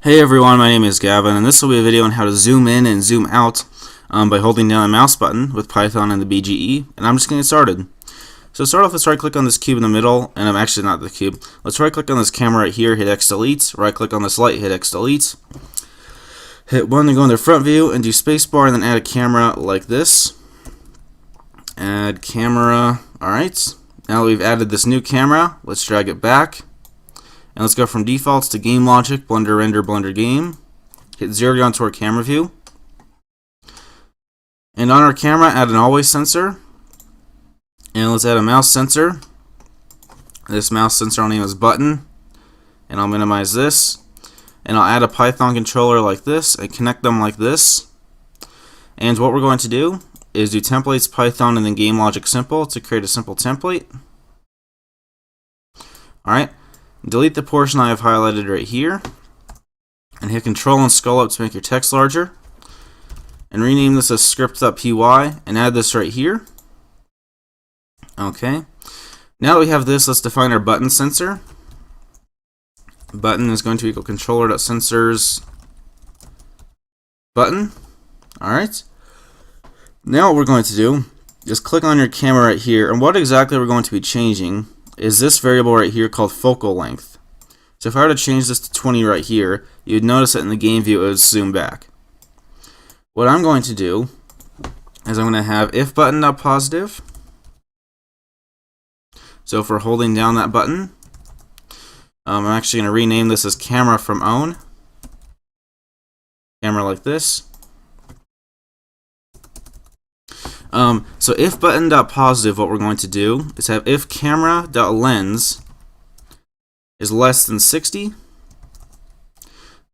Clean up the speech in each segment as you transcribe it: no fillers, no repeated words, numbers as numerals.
Hey everyone, my name is Gavin, and this will be a video on how to zoom in and zoom out by holding down the mouse button with Python and the BGE, and I'm just going to get started. So to start off, let's right click on this cube in the middle, and I'm actually not the cube. Let's right click on this camera right here, hit X delete, right click on this light, hit X delete, hit 1 to go in the front view, and do spacebar, and then add a camera like this. Add camera, alright. Now that we've added this new camera, let's drag it back. And let's go from defaults to game logic, Blender render, Blender game. Hit 0 onto our camera view. And on our camera, add an always sensor. And let's add a mouse sensor. This mouse sensor I'll name as button. And I'll minimize this. And I'll add a Python controller like this and connect them like this. And what we're going to do is do templates, Python, and then game logic simple to create a simple template. Alright. Delete the portion I have highlighted right here, and hit Control and scroll up to make your text larger, and rename this as script.py, and add this right here. Okay. Now that we have this, let's define our button sensor. Button is going to equal controller.sensors button. Alright. Now what we're going to do is click on your camera right here, and what exactly we're going to be changing is this variable right here called focal length. So if I were to change this to 20 right here, you'd notice that in the game view it would zoom back. What I'm going to do is I'm going to have if button.positive. So if we're holding down that button, I'm actually going to rename this as camera from own. Camera like this. So if button.positive, what we're going to do is have if camera.lens is less than 60,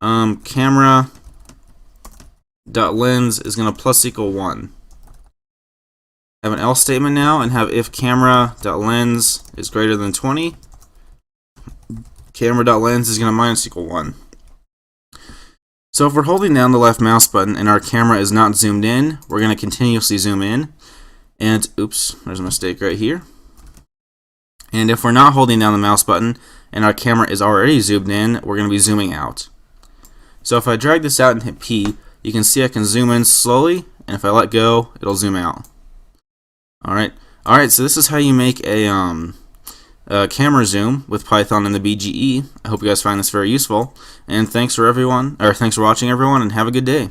camera.lens is going to plus equal 1. Have an else statement now and have if camera.lens is greater than 20, camera.lens is going to minus equal 1. So if we're holding down the left mouse button and our camera is not zoomed in, we're going to continuously zoom in. And, oops, there's a mistake right here. And if we're not holding down the mouse button and our camera is already zoomed in, we're going to be zooming out. So if I drag this out and hit P, you can see I can zoom in slowly, and if I let go, it'll zoom out. Alright, so this is how you make a camera zoom with Python and the BGE. I hope you guys find this very useful, and thanks for watching everyone, and have a good day.